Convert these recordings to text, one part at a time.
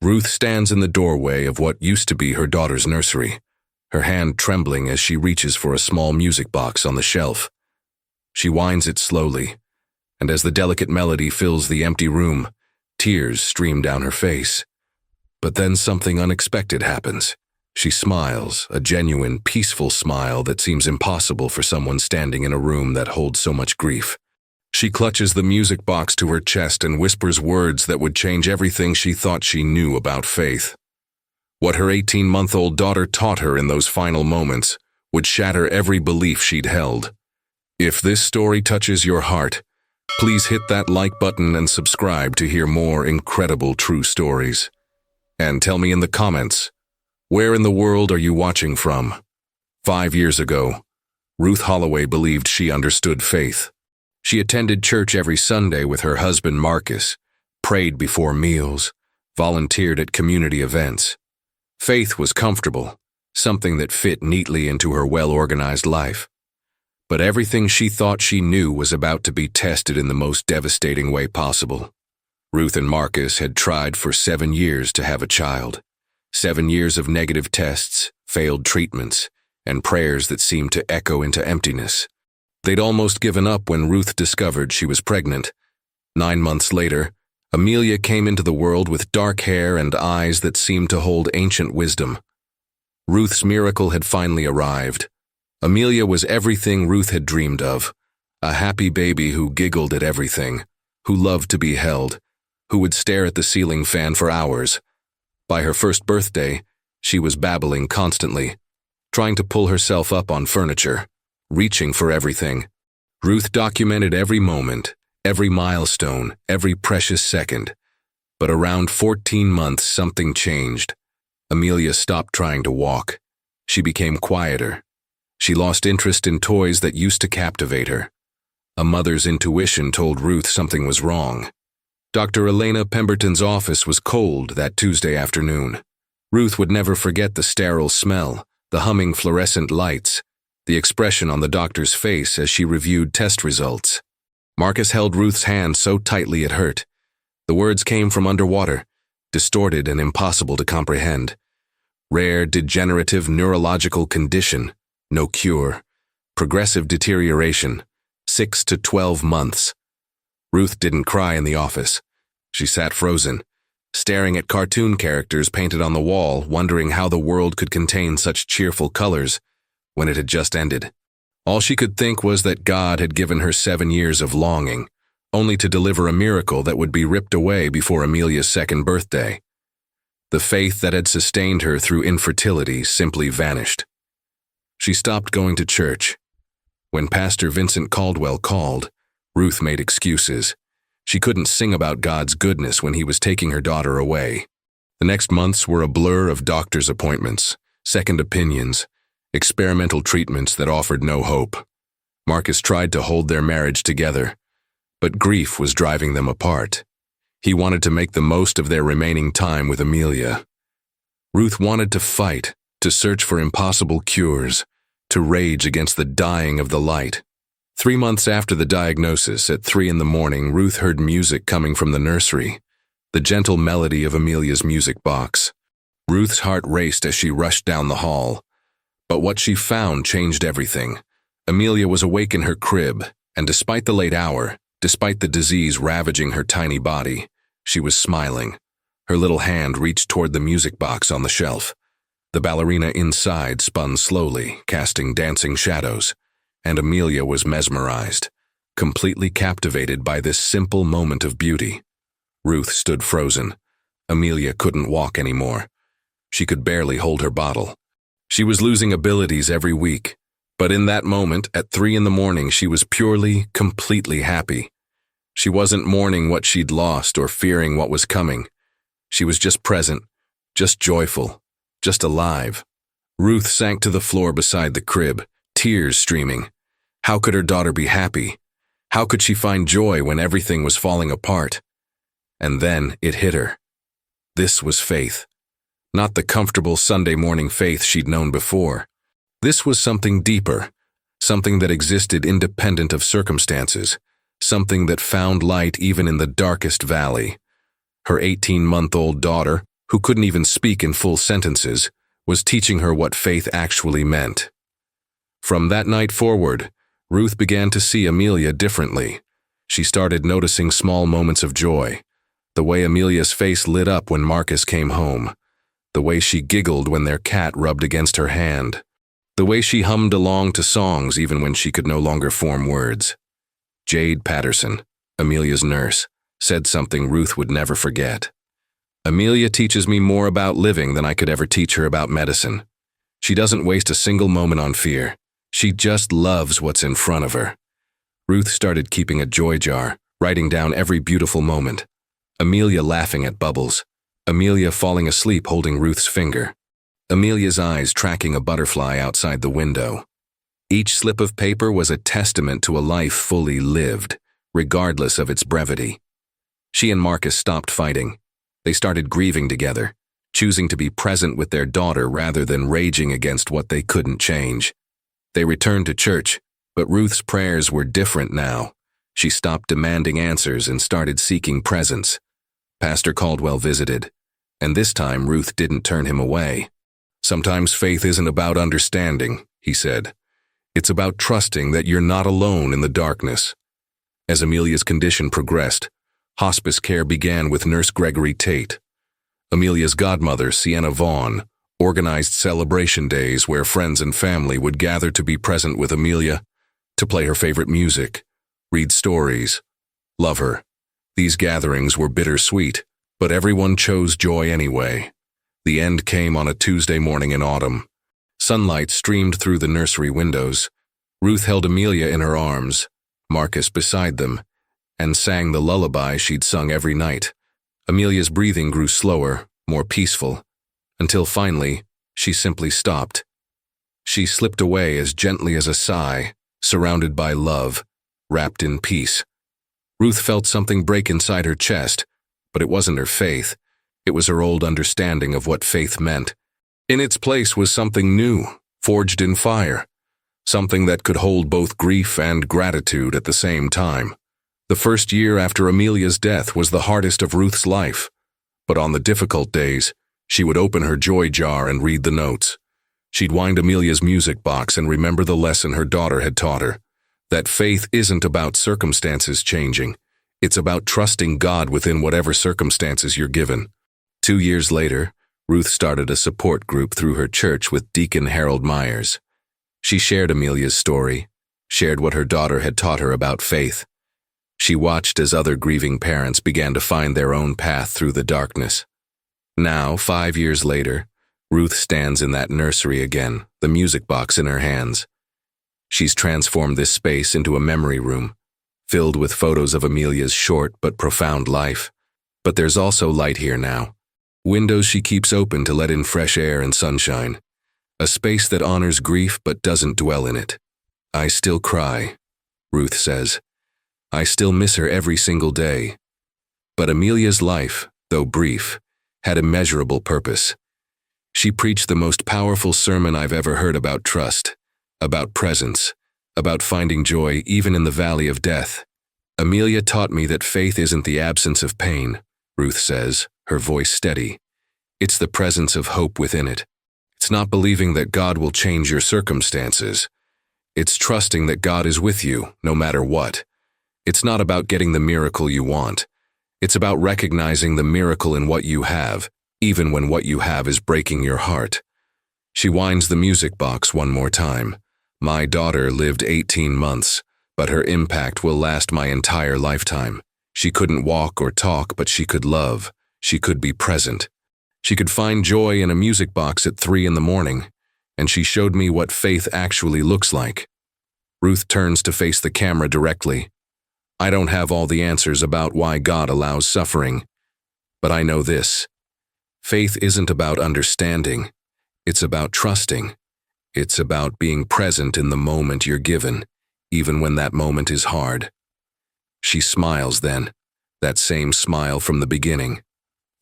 Ruth stands in the doorway of what used to be her daughter's nursery, her hand trembling as she reaches for a small music box on the shelf. She winds it slowly, and as the delicate melody fills the empty room, tears stream down her face. But then something unexpected happens. She smiles, a genuine, peaceful smile that seems impossible for someone standing in a room that holds so much grief. She clutches the music box to her chest and whispers words that would change everything she thought she knew about faith. What her 18-month-old daughter taught her in those final moments would shatter every belief she'd held. If this story touches your heart, please hit that like button and subscribe to hear more incredible true stories. And tell me in the comments, where in the world are you watching from? 5 years ago, Ruth Holloway believed she understood faith. She attended church every Sunday with her husband Marcus, prayed before meals, volunteered at community events. Faith was comfortable, something that fit neatly into her well-organized life. But everything she thought she knew was about to be tested in the most devastating way possible. Ruth and Marcus had tried for 7 years to have a child. 7 years of negative tests, failed treatments, and prayers that seemed to echo into emptiness. They'd almost given up when Ruth discovered she was pregnant. 9 months later, Amelia came into the world with dark hair and eyes that seemed to hold ancient wisdom. Ruth's miracle had finally arrived. Amelia was everything Ruth had dreamed of, a happy baby who giggled at everything, who loved to be held, who would stare at the ceiling fan for hours. By her first birthday, she was babbling constantly, trying to pull herself up on furniture, reaching for everything. Ruth documented every moment, every milestone, every precious second. But around 14 months, something changed. Amelia stopped trying to walk. She became quieter. She lost interest in toys that used to captivate her. A mother's intuition told Ruth something was wrong. Dr. Elena Pemberton's office was cold that Tuesday afternoon. Ruth would never forget the sterile smell, the humming fluorescent lights, the expression on the doctor's face as she reviewed test results. Marcus held Ruth's hand so tightly it hurt. The words came from underwater, distorted and impossible to comprehend. Rare degenerative neurological condition, no cure. Progressive deterioration, 6 to 12 months. Ruth didn't cry in the office. She sat frozen, staring at cartoon characters painted on the wall, wondering how the world could contain such cheerful colors when it had just ended. All she could think was that God had given her 7 years of longing, only to deliver a miracle that would be ripped away before Amelia's 2nd birthday. The faith that had sustained her through infertility simply vanished. She stopped going to church. When Pastor Vincent Caldwell called, Ruth made excuses. She couldn't sing about God's goodness when he was taking her daughter away. The next months were a blur of doctor's appointments, second opinions, experimental treatments that offered no hope. Marcus tried to hold their marriage together, but grief was driving them apart. He wanted to make the most of their remaining time with Amelia. Ruth wanted to fight, to search for impossible cures, to rage against the dying of the light. 3 months after the diagnosis, at 3 in the morning, Ruth heard music coming from the nursery, the gentle melody of Amelia's music box. Ruth's heart raced as she rushed down the hall. But what she found changed everything. Amelia was awake in her crib, and despite the late hour, despite the disease ravaging her tiny body, she was smiling. Her little hand reached toward the music box on the shelf. The ballerina inside spun slowly, casting dancing shadows, and Amelia was mesmerized, completely captivated by this simple moment of beauty. Ruth stood frozen. Amelia couldn't walk anymore. She could barely hold her bottle. She was losing abilities every week, but in that moment, at 3 in the morning, she was purely, completely happy. She wasn't mourning what she'd lost or fearing what was coming. She was just present, just joyful, just alive. Ruth sank to the floor beside the crib, tears streaming. How could her daughter be happy? How could she find joy when everything was falling apart? And then it hit her. This was faith. Not the comfortable Sunday morning faith she'd known before. This was something deeper, something that existed independent of circumstances, something that found light even in the darkest valley. Her 18-month-old daughter, who couldn't even speak in full sentences, was teaching her what faith actually meant. From that night forward, Ruth began to see Amelia differently. She started noticing small moments of joy, the way Amelia's face lit up when Marcus came home, the way she giggled when their cat rubbed against her hand, the way she hummed along to songs even when she could no longer form words. Jade Patterson, Amelia's nurse, said something Ruth would never forget. "Amelia teaches me more about living than I could ever teach her about medicine. She doesn't waste a single moment on fear. She just loves what's in front of her." Ruth started keeping a joy jar, writing down every beautiful moment. Amelia laughing at Bubbles. Amelia falling asleep holding Ruth's finger. Amelia's eyes tracking a butterfly outside the window. Each slip of paper was a testament to a life fully lived, regardless of its brevity. She and Marcus stopped fighting. They started grieving together, choosing to be present with their daughter rather than raging against what they couldn't change. They returned to church, but Ruth's prayers were different now. She stopped demanding answers and started seeking presence. Pastor Caldwell visited, and this time Ruth didn't turn him away. "Sometimes faith isn't about understanding," he said. "It's about trusting that you're not alone in the darkness." As Amelia's condition progressed, hospice care began with Nurse Gregory Tate. Amelia's godmother, Sienna Vaughn, organized celebration days where friends and family would gather to be present with Amelia, to play her favorite music, read stories, love her. These gatherings were bittersweet, but everyone chose joy anyway. The end came on a Tuesday morning in autumn. Sunlight streamed through the nursery windows. Ruth held Amelia in her arms, Marcus beside them, and sang the lullaby she'd sung every night. Amelia's breathing grew slower, more peaceful, until finally, she simply stopped. She slipped away as gently as a sigh, surrounded by love, wrapped in peace. Ruth felt something break inside her chest, but it wasn't her faith. It was her old understanding of what faith meant. In its place was something new, forged in fire, something that could hold both grief and gratitude at the same time. The first year after Amelia's death was the hardest of Ruth's life, but on the difficult days, she would open her joy jar and read the notes. She'd wind Amelia's music box and remember the lesson her daughter had taught her, that faith isn't about circumstances changing. It's about trusting God within whatever circumstances you're given. 2 years later, Ruth started a support group through her church with Deacon Harold Myers. She shared Amelia's story, shared what her daughter had taught her about faith. She watched as other grieving parents began to find their own path through the darkness. Now, 5 years later, Ruth stands in that nursery again, the music box in her hands. She's transformed this space into a memory room, filled with photos of Amelia's short but profound life. But there's also light here now. Windows she keeps open to let in fresh air and sunshine. A space that honors grief but doesn't dwell in it. "I still cry," Ruth says. "I still miss her every single day." But Amelia's life, though brief, had immeasurable purpose. She preached the most powerful sermon I've ever heard about trust, about presence, about finding joy even in the valley of death. "Amelia taught me that faith isn't the absence of pain," Ruth says, her voice steady. "It's the presence of hope within it. It's not believing that God will change your circumstances. It's trusting that God is with you, no matter what. It's not about getting the miracle you want. It's about recognizing the miracle in what you have, even when what you have is breaking your heart." She winds the music box one more time. "My daughter lived 18 months, but her impact will last my entire lifetime. She couldn't walk or talk, but she could love. She could be present. She could find joy in a music box at 3 in the morning, and she showed me what faith actually looks like." Ruth turns to face the camera directly. "I don't have all the answers about why God allows suffering, but I know this. Faith isn't about understanding. It's about trusting. It's about being present in the moment you're given, even when that moment is hard." She smiles then, that same smile from the beginning.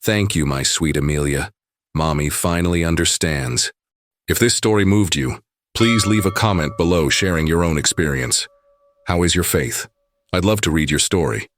"Thank you, my sweet Amelia. Mommy finally understands." If this story moved you, please leave a comment below sharing your own experience. How is your faith? I'd love to read your story.